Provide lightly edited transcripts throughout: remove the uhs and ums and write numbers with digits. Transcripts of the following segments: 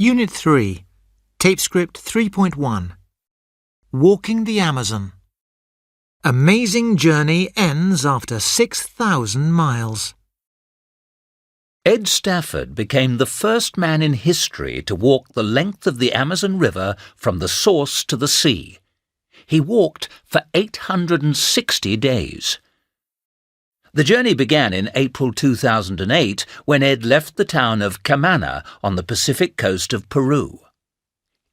Unit 3, Tape Script 3.1. Walking the Amazon. Amazing journey ends after 6,000 miles. Ed Stafford became the first man in history to walk the length of the Amazon River from the source to the sea. He walked for 860 days. The journey began in April 2008 when Ed left the town of Camaná on the Pacific coast of Peru.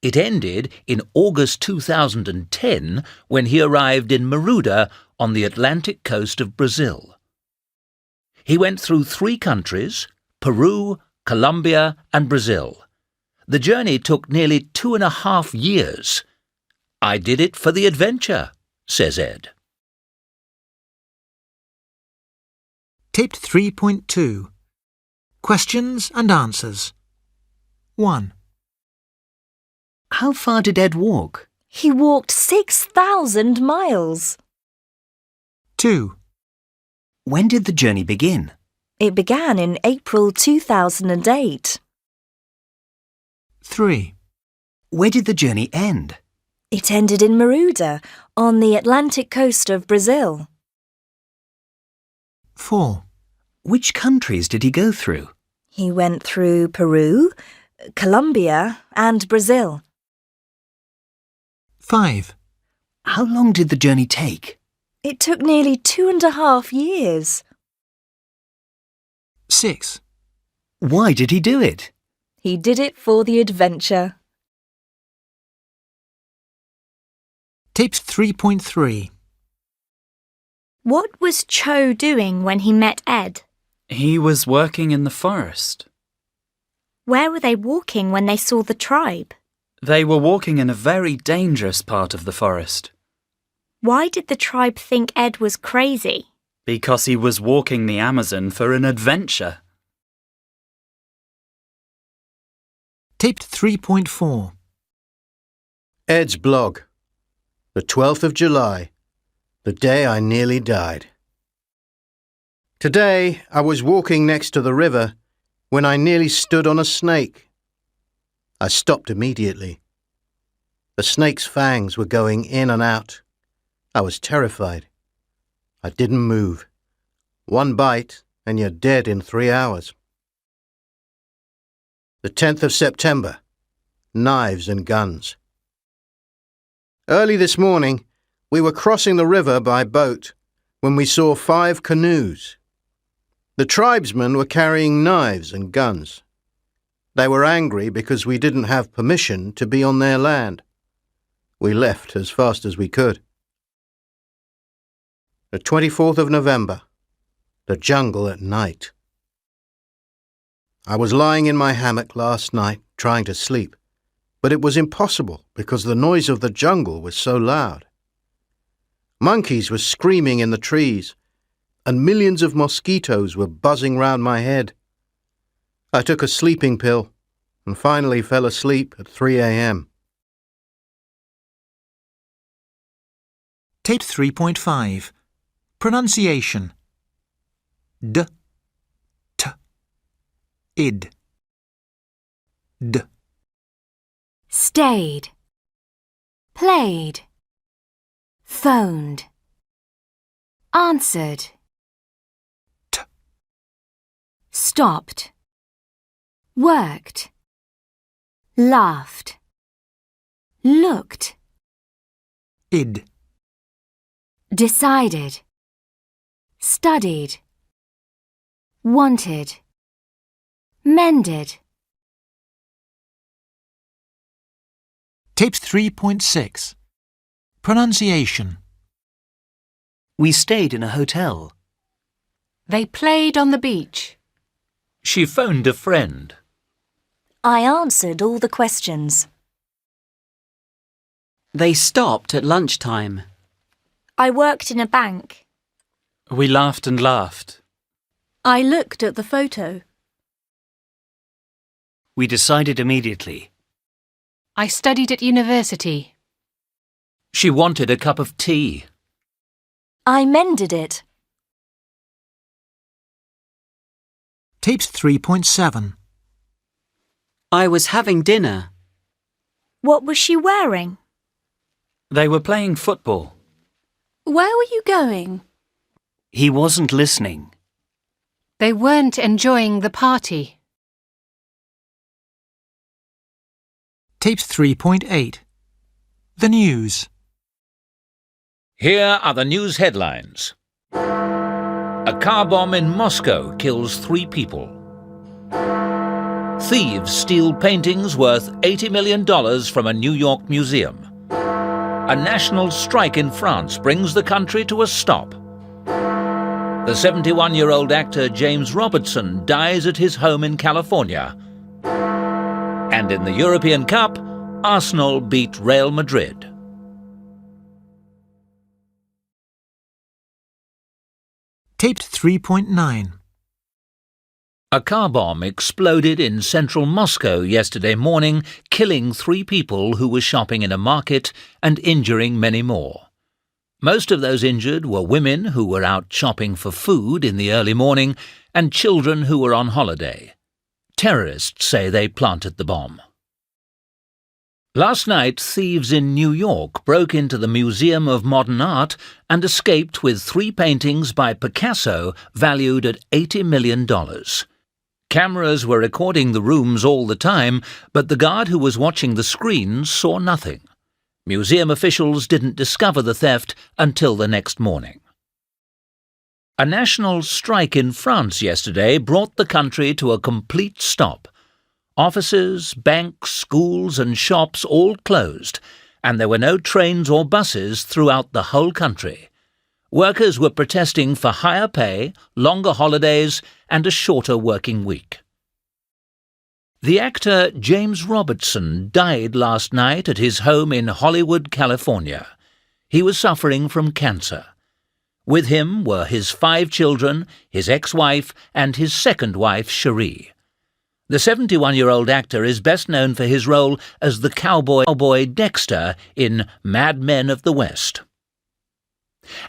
It ended in August 2010 when he arrived in Merida on the Atlantic coast of Brazil. He went through 3 countries, Peru, Colombia and Brazil. The journey took nearly 2.5 years. "I did it for the adventure," says Ed. Tape 3.2. Questions and answers. 1. How far did Ed walk? He walked 6,000 miles. 2. When did the journey begin? It began in April 2008. 3. Where did the journey end? It ended in Merida, on the Atlantic coast of Brazil. 4. Which countries did he go through? He went through Peru, Colombia and Brazil. 5. How long did the journey take? It took nearly 2.5 years. 6. Why did he do it? He did it for the adventure. Tapes 3.3. What was Cho doing when he met Ed? He was working in the forest. Where were they walking when they saw the tribe? They were walking in a very dangerous part of the forest. Why did the tribe think Ed was crazy? Because he was walking the Amazon for an adventure. Taped 3.4. Ed's blog. The 12th of July, the day I nearly died. Today I was walking next to the river when I nearly stood on a snake. I stopped immediately. The snake's fangs were going in and out. I was terrified. I didn't move. 1 bite and you're dead in 3 hours. The 10th of September. Knives and guns. Early this morning, we were crossing the river by boat when we saw 5 canoes. The tribesmen were carrying knives and guns. They were angry because we didn't have permission to be on their land. We left as fast as we could. The 24th of November. The jungle at night. I was lying in my hammock last night trying to sleep, but it was impossible because the noise of the jungle was so loud. Monkeys were screaming in the trees, and millions of mosquitoes were buzzing round my head. I took a sleeping pill and finally fell asleep at 3 a.m. Tape 3.5. Pronunciation. D, t, id, d. Stayed, played, phoned, answered, T. stopped, worked, laughed, looked, Id, decided, studied, wanted, mended. Tapes 3.6. Pronunciation. We stayed in a hotel. They played on the beach. She phoned a friend. I answered all the questions. They stopped at lunchtime. I worked in a bank. We laughed and laughed. I looked at the photo. We decided immediately. I studied at university. She wanted a cup of tea. I mended it. Tapes 3.7. I was having dinner. What was she wearing? They were playing football. Where were you going? He wasn't listening. They weren't enjoying the party. Tapes 3.8. The news. Here are the news headlines. A car bomb in Moscow kills 3 people. Thieves steal paintings worth $80 million from a New York museum. A national strike in France brings the country to a stop. The 71-year-old actor James Robertson dies at his home in California. And in the European Cup, Arsenal beat Real Madrid. Taped 3.9. A car bomb exploded in central Moscow yesterday morning, killing 3 people who were shopping in a market and injuring many more. Most of those injured were women who were out shopping for food in the early morning and children who were on holiday. Terrorists say they planted the bomb. Last night, thieves in New York broke into the Museum of Modern Art and escaped with 3 paintings by Picasso valued at $80 million. Cameras were recording the rooms all the time, but the guard who was watching the screens saw nothing. Museum officials didn't discover the theft until the next morning. A national strike in France yesterday brought the country to a complete stop. Offices, banks, schools and shops all closed, and there were no trains or buses throughout the whole country. Workers were protesting for higher pay, longer holidays and a shorter working week. The actor James Robertson died last night at his home in Hollywood, California. He was suffering from cancer. With him were his 5 children, his ex-wife and his second wife, Cherie. The 71-year-old actor is best known for his role as the cowboy Dexter in Mad Men of the West.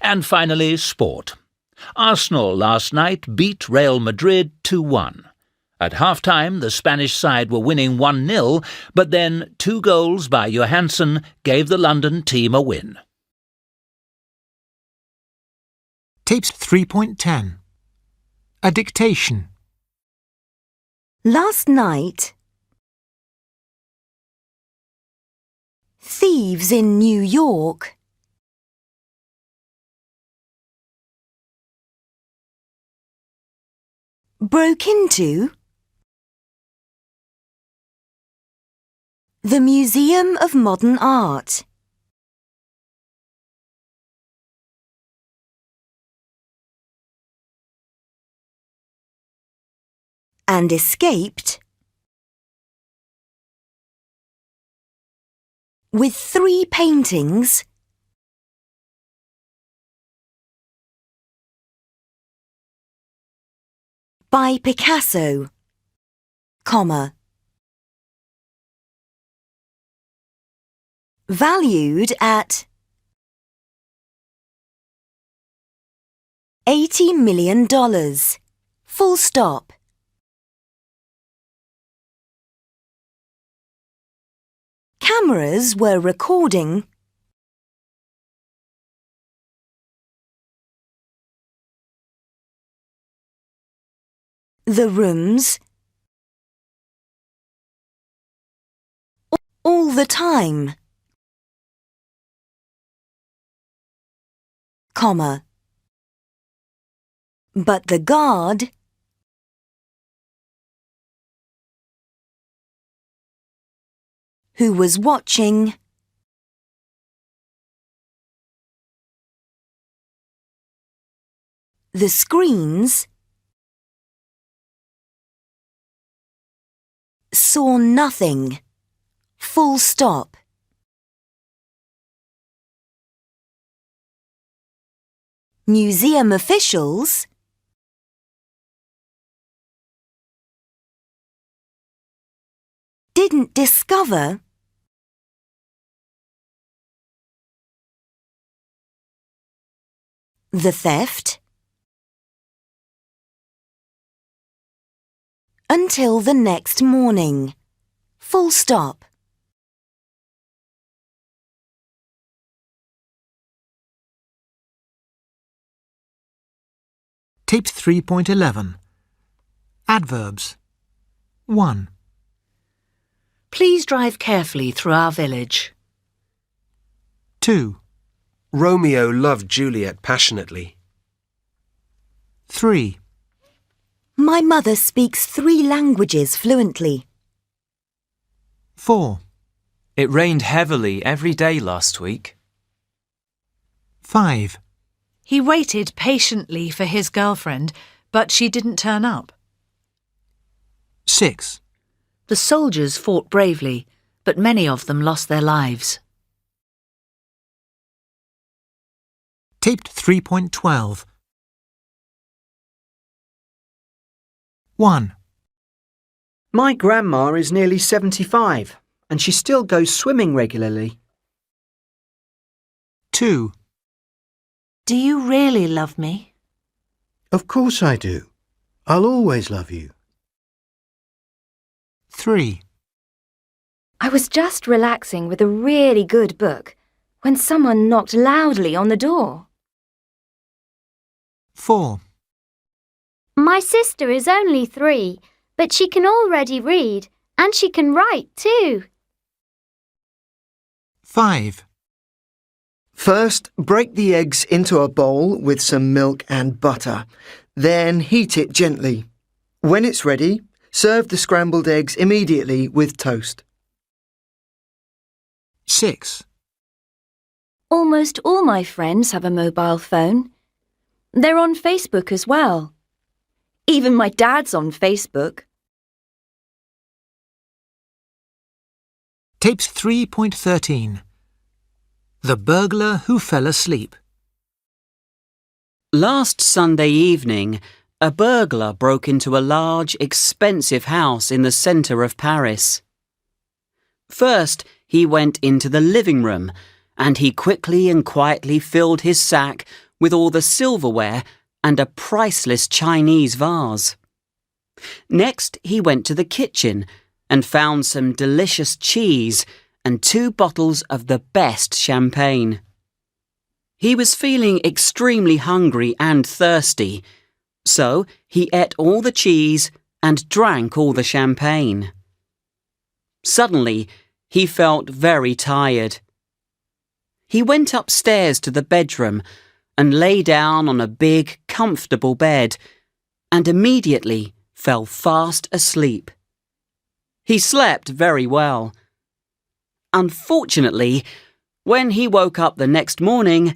And finally, sport. Arsenal last night beat Real Madrid 2-1. At half-time, the Spanish side were winning 1-0, but then 2 goals by Johansson gave the London team a win. Tapes 3.10. A dictation. Last night, thieves in New York broke into the Museum of Modern Art and escaped with 3 paintings by Picasso, valued at $80 million, full stop. Cameras were recording the rooms all the time, but the guard who was watching the screens saw nothing, full stop. Museum officials didn't discover the theft until the next morning. Full stop. Tape 3.11. Adverbs. 1, Please drive carefully through our village. 2, Romeo loved Juliet passionately. 3, My mother speaks 3 languages fluently. 4, It rained heavily every day last week. 5, He waited patiently for his girlfriend, but she didn't turn up. 6, The soldiers fought bravely, but many of them lost their lives. Taped 3.12. 1, My grandma is nearly 75 and she still goes swimming regularly. 2, Do you really love me? Of course I do. I'll always love you. 3, I was just relaxing with a really good book when someone knocked loudly on the door. 4, My sister is only 3, but she can already read and she can write too. 5, First, break the eggs into a bowl with some milk and butter. Then heat it gently. When it's ready, serve the scrambled eggs immediately with toast. 6, Almost all my friends have a mobile phone. They're on Facebook as well. Even my dad's on Facebook. Tapes 3.13. The burglar who fell asleep. Last Sunday evening, a burglar broke into a large, expensive house in the centre of Paris. First, he went into the living room, and he quickly and quietly filled his sack with all the silverware and a priceless Chinese vase. Next, he went to the kitchen and found some delicious cheese and 2 bottles of the best champagne. He was feeling extremely hungry and thirsty, so he ate all the cheese and drank all the champagne. Suddenly, he felt very tired. He went upstairs to the bedroom and lay down on a big, comfortable bed, and immediately fell fast asleep. He slept very well. Unfortunately, when he woke up the next morning,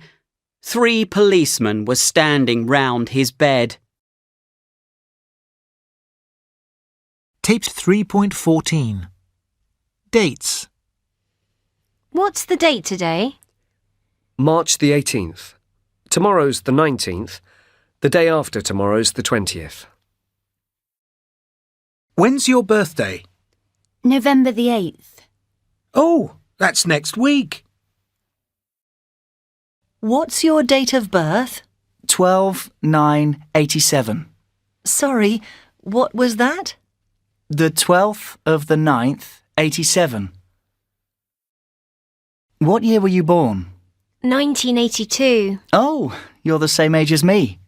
3 policemen were standing round his bed. Taped 3.14. Dates. What's the date today? March the 18th. Tomorrow's the 19th. The day after tomorrow's the 20th. When's your birthday? November the 8th. Oh, that's next week. What's your date of birth? 12/9/87. Sorry, what was that? The 12th of the 9th, 87. What year were you born? 1982. Oh, you're the same age as me.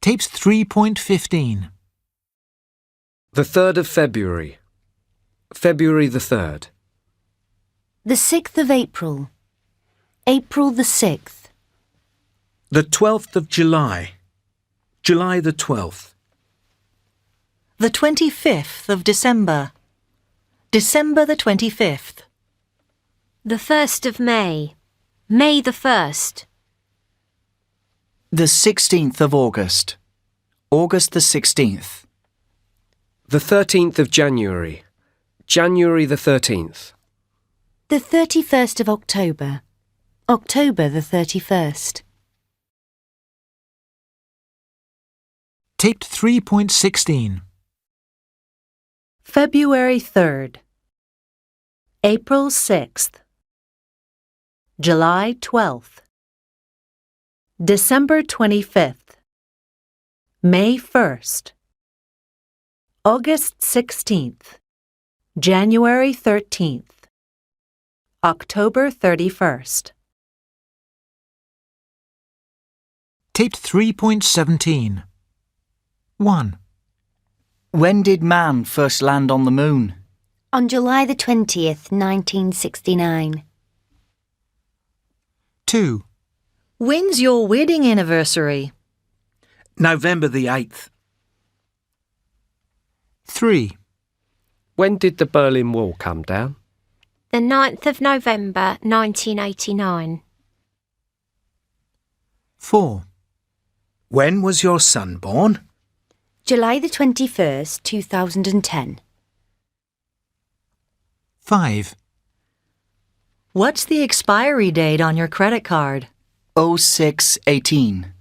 Tapes 3.15. The 3rd of February. February the 3rd. The 6th of April. April the 6th. The 12th of July. July the 12th. The 25th of December. December the 25th. The 1st of May. May the 1st. The 16th of August. August the 16th. The 13th of January. January the 13th. The 31st of October. October the 31st. Taped 3.16. February 3rd. April 6th. July 12th. December 25th. May 1st. August 16th, January 13th, October 31st. Tape 3.17. 1. When did man first land on the moon? On July the 20th, 1969. 2. When's your wedding anniversary? November the 8th. 3. When did the Berlin Wall come down? The 9th of November, 1989. 4. When was your son born? July the 21st, 2010. 5. What's the expiry date on your credit card? 0618.